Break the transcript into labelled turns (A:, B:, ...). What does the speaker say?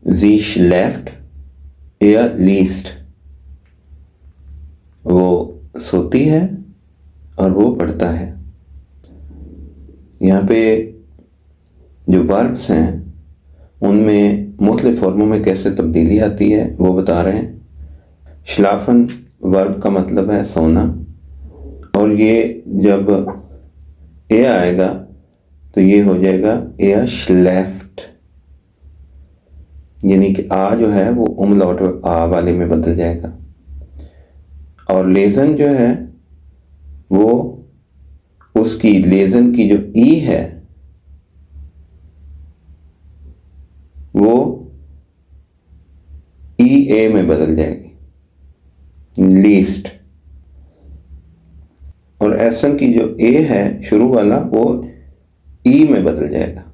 A: जी left या least, वो सोती है और वो पढ़ता है। यहाँ पे जो वर्ब्स हैं उनमें मुख्तलिफ फॉर्मों में कैसे तब्दीली आती है वो बता रहे हैं। शलाफन वर्ब का मतलब है सोना, और ये जब ए आएगा तो ये हो जाएगा एयर श्लेफ्ट, यानी कि आ जो है वो उमलॉट आ वाले में बदल जाएगा। और लेजन जो है वो उसकी लेजन की जो ई है वो ई ए में बदल जाएगी, लीस्ट। और एसन की जो ए है शुरू वाला वो ई में बदल जाएगा।